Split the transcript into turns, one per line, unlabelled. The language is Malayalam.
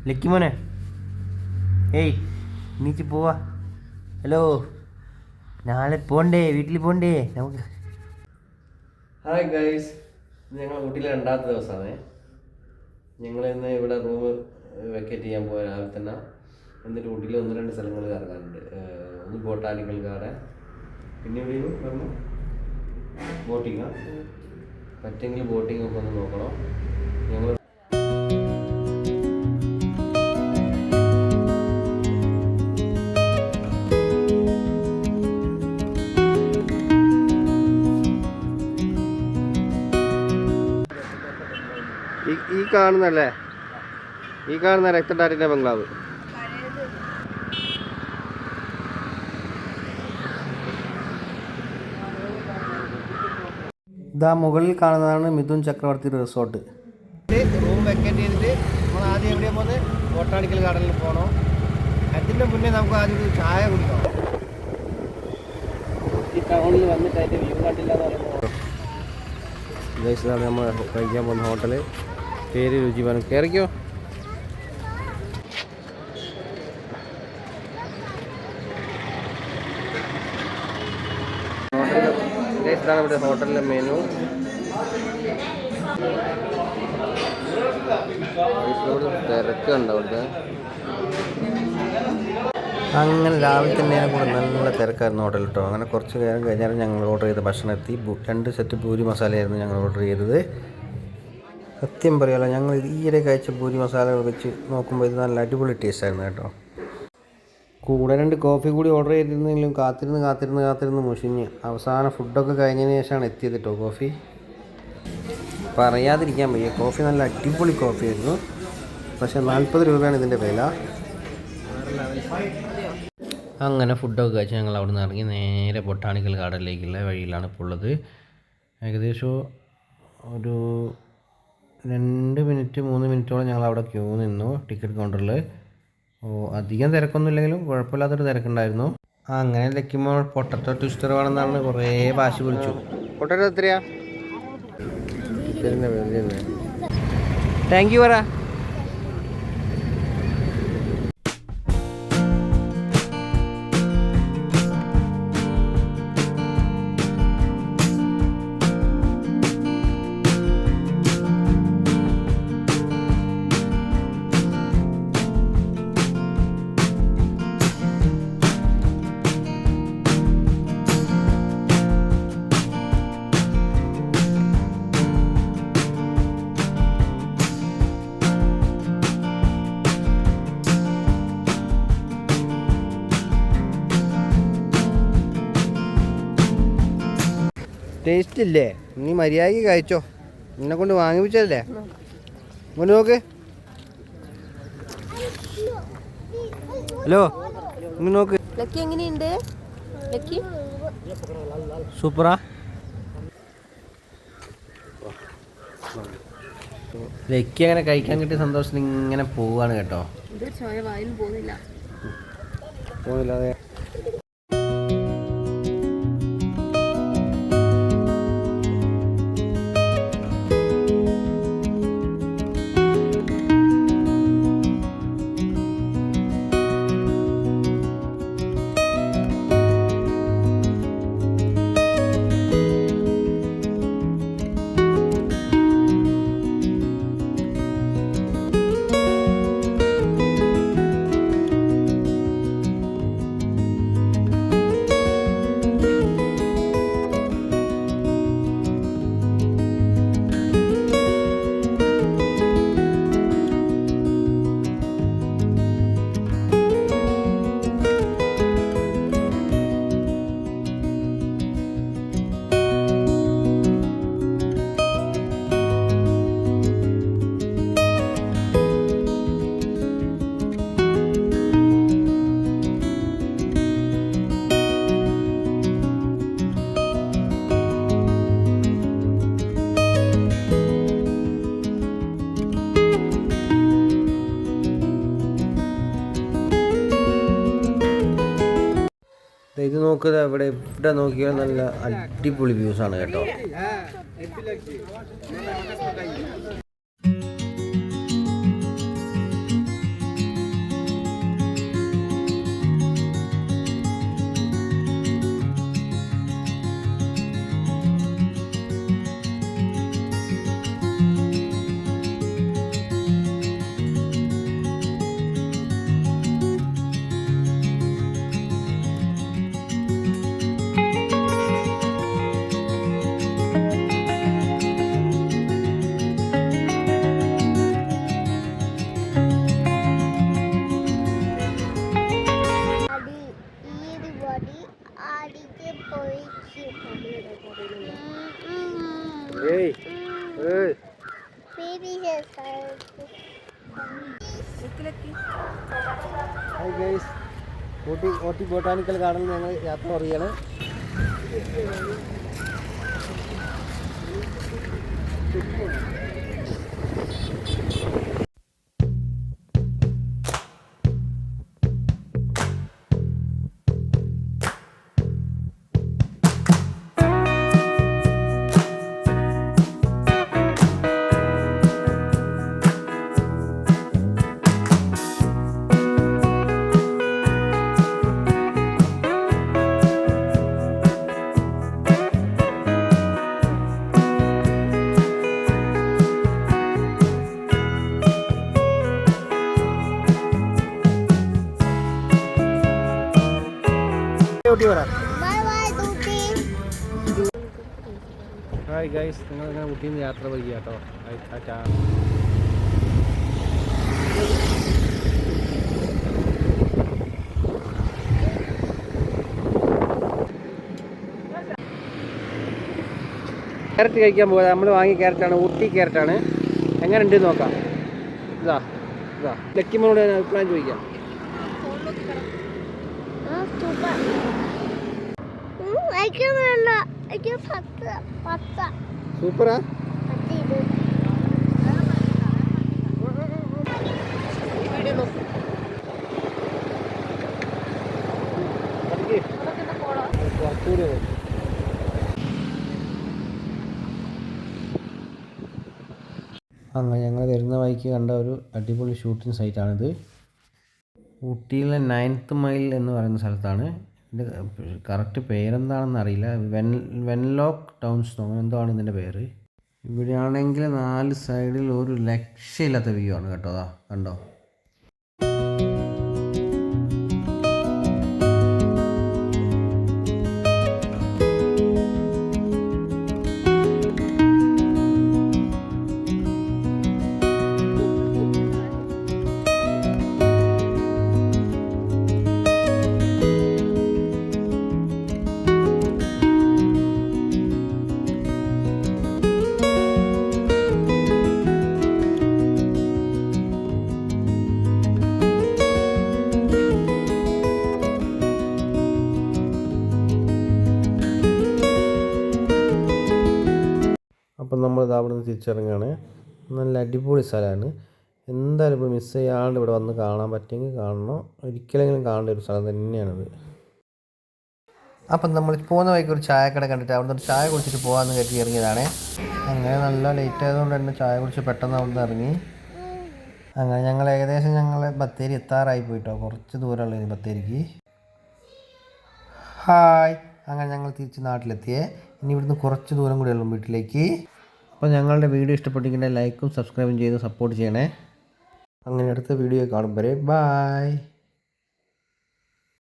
ലക്കി മോനെ, ഏയ് നീച്ച് പോവാ. ഹലോ, നാളെ പോണ്ടേ, വീട്ടിൽ പോണ്ടേ നമുക്ക്. ഹായ് ഗൈസ്, ഞങ്ങൾ ഊട്ടിയിലെ രണ്ടാമത്തെ ദിവസമാണ്. ഞങ്ങൾ ഇന്ന് ഇവിടെ റൂം വെക്കേറ്റ് ചെയ്യാൻ പോയ രാവിലെ തന്നെ. എന്നിട്ട് ഊട്ടിയിൽ 1-2 സ്ഥലങ്ങൾ കറങ്ങാനുണ്ട്. ഒന്ന് ബൊട്ടാനിക്കൽ ഗാർഡൻ, പിന്നെ ഇവിടെ പറഞ്ഞു ബോട്ടിങ്ങാണ്. പറ്റെങ്കിൽ ബോട്ടിംഗ് ഒക്കെ ഒന്ന് നോക്കണം. ഞങ്ങൾ ഈ കാണുന്നല്ലേ, ഈ കാണുന്ന രക്തട്ടാരിൻ്റെ ബംഗ്ലാവ്. ഇതാ മുകളിൽ കാണുന്നതാണ് മിഥുൻ ചക്രവർത്തി റിസോർട്ട്. റൂം വെക്കേറ്റ് ചെയ്തിട്ട് നമ്മൾ ആദ്യം എവിടെയാണ് പോകുന്നത്? ബൊട്ടാണിക്കൽ ഗാർഡനിൽ പോകണം. അതിൻ്റെ മുന്നേ നമുക്ക് ആദ്യം ഒരു ചായ കുടിക്കണം. ഈ ടൗണിൽ വന്നിട്ട് അതിൻ്റെ വ്യൂ കണ്ടില്ല എന്ന് പറയുമ്പോൾ ഇതാണ് നമ്മൾ കഴിക്കാൻ പോകുന്ന ഹോട്ടൽ. പേര് രുചിവനം. കയറിക്കോ. ഇതാണ് ഇവിടെ ഹോട്ടലിലെ മെനു. തിരക്കുണ്ട് അവിടുത്തെ. അങ്ങനെ രാവിലെ തന്നെ കൂടെ നല്ല തിരക്കായിരുന്നു ഹോട്ടലിൽ കേട്ടോ. അങ്ങനെ കുറച്ച് നേരം കഴിഞ്ഞാൽ ഞങ്ങൾ ഓർഡർ ചെയ്ത ഭക്ഷണം എത്തി. 2 സെറ്റ് പൂരി മസാലയായിരുന്നു ഞങ്ങൾ ഓർഡർ ചെയ്തത്. സത്യം പറയാമല്ലോ, ഞങ്ങൾ ഈയിടെ കഴിച്ച പൂരി മസാലകൾ വെച്ച് നോക്കുമ്പോൾ ഇത് നല്ല അടിപൊളി ടേസ്റ്റ് ആയിരുന്നു കേട്ടോ. കൂടെ 2 കോഫി കൂടി ഓർഡർ ചെയ്തിരുന്നെങ്കിലും കാത്തിരുന്ന് മുഷിഞ്ഞ് അവസാനം ഫുഡൊക്കെ കഴിഞ്ഞതിന് ശേഷമാണ് എത്തിയത് കേട്ടോ കോഫി. പറയാതിരിക്കാൻ വയ്യ, കോഫി നല്ല അടിപൊളി കോഫി ആയിരുന്നു. പക്ഷേ 40 രൂപയാണ് ഇതിൻ്റെ വില. അങ്ങനെ ഫുഡൊക്കെ കഴിച്ച് ഞങ്ങൾ അവിടെ നിന്ന് ഇറങ്ങി നേരെ ബൊട്ടാണിക്കൽ ഗാർഡനിലേക്കുള്ള വഴിയിലാണ് ഇപ്പോൾ ഉള്ളത്. ഏകദേശം ഒരു 2 മിനിറ്റ് 3 മിനിറ്റോളം ഞങ്ങൾ അവിടെ ക്യൂ നിന്നു ടിക്കറ്റ് കൗണ്ടറിൽ. അധികം തിരക്കൊന്നുമില്ലെങ്കിലും കുഴപ്പമില്ലാത്തൊരു തിരക്കുണ്ടായിരുന്നു. അങ്ങനെ ലക്കിമോൾ പൊട്ടറ്റോ ട്വിസ്റ്റർ വേണമെന്നാണ് കുറേ വാശി പിടിച്ചു. പൊട്ടറ്റോ എത്രയാ? താങ്ക് യു പറ. ടേസ്റ്റ് ഇല്ലേ? നീ മര്യാദയ്ക്ക് കഴിച്ചോ, നിന്നെ കൊണ്ട് വാങ്ങിപ്പിച്ചല്ലേ. ഇങ്ങോട്ട് നോക്ക്. ഹലോ, ഇങ്ങോട്ട് നോക്ക്.
ലക്കി എങ്ങനെയുണ്ട്? ലക്കി
സൂപ്പറാ. ലക്കി അങ്ങനെ കഴിക്കാൻ കിട്ടിയ സന്തോഷത്തിൽ ഇങ്ങനെ പോവാണ് കേട്ടോ.
പോകുന്നില്ല.
അതെ. ഇത് നോക്കുക, ഇവിടെ നോക്കിയാൽ നല്ല അടിപൊളി വ്യൂസാണ് കേട്ടോ. ഹായ് ഗൈസ്, ഊട്ടി ബൊട്ടാനിക്കൽ ഗാർഡനിൽ ഞങ്ങൾ യാത്ര പറയുകയാണ്. ഹായ് ഗൈസ്, ഞങ്ങളിങ്ങനെ ഊട്ടിയിൽ നിന്ന് യാത്ര പോയി കേട്ടോ. ക്യാരറ്റ് കഴിക്കാൻ പോകാം. നമ്മൾ വാങ്ങിയ ക്യാരറ്റാണ്, ഊട്ടി ക്യാരറ്റാണ്. എങ്ങനെ ഉണ്ട് നോക്കാം. ഇതാ ലക്കിമോനോട് അഭിപ്രായം ചോദിക്കാം. സൂപ്പറാ. അങ്ങനെ ഞങ്ങൾ വരുന്ന വഴിക്ക് കണ്ട ഒരു അടിപൊളി ഷൂട്ടിംഗ് സൈറ്റാണിത്. ഊട്ടിയിലെ 9th മൈൽ എന്ന് പറയുന്ന സ്ഥലത്താണ്. ഇതിൻ്റെ കറക്റ്റ് പേരെന്താണെന്ന് അറിയില്ല. വെൻലോക്ക് ടൗൺസ് അങ്ങനെ എന്തോ ആണ് ഇതിൻ്റെ പേര്. ഇവിടെയാണെങ്കിൽ 4 സൈഡിൽ ഒരു രക്ഷയില്ലാത്ത വ്യൂ ആണ് കേട്ടോ. അതാ കണ്ടോ. അപ്പം നമ്മളിത് അവിടെ നിന്ന് തിരിച്ചിറങ്ങുകയാണ്. നല്ല അടിപൊളി സ്ഥലമാണ്. എന്തായാലും ഇപ്പോൾ മിസ് ചെയ്യാണ്ട് ഇവിടെ വന്ന് കാണാൻ പറ്റുമെങ്കിൽ കാണണം. ഒരിക്കലെങ്കിലും കാണേണ്ട ഒരു സ്ഥലം തന്നെയാണിത്. അപ്പം നമ്മൾ പോകുന്ന വഴിക്ക് ഒരു ചായക്കട കണ്ടിട്ട് അവിടെ നിന്ന് ചായ കുടിച്ചിട്ട് പോകാമെന്ന് കരുതി ഇറങ്ങിയതാണ്. അങ്ങനെ നല്ല ലേറ്റ് ആയതുകൊണ്ട് തന്നെ ചായ കുടിച്ച് പെട്ടെന്ന് അവിടെ നിന്ന് ഇറങ്ങി. അങ്ങനെ ഞങ്ങൾ ഏകദേശം ബത്തേരി എത്താറായി പോയിട്ടോ. കുറച്ച് ദൂരമുള്ള ബത്തേരിക്ക്. ഹായ്, അങ്ങനെ ഞങ്ങൾ തിരിച്ച് നാട്ടിലെത്തിയേ. ഇനി ഇവിടുന്ന് കുറച്ച് ദൂരം കൂടിയുള്ളൂ വീട്ടിലേക്ക്. അപ്പോൾ ഞങ്ങളുടെ വീഡിയോ ഇഷ്ടപ്പെട്ടിട്ടുണ്ടെങ്കിൽ ലൈക്കും സബ്സ്ക്രൈബും ചെയ്ത് സപ്പോർട്ട് ചെയ്യണേ. അങ്ങനെ അടുത്ത വീഡിയോ കാണും വരെ ബായ്.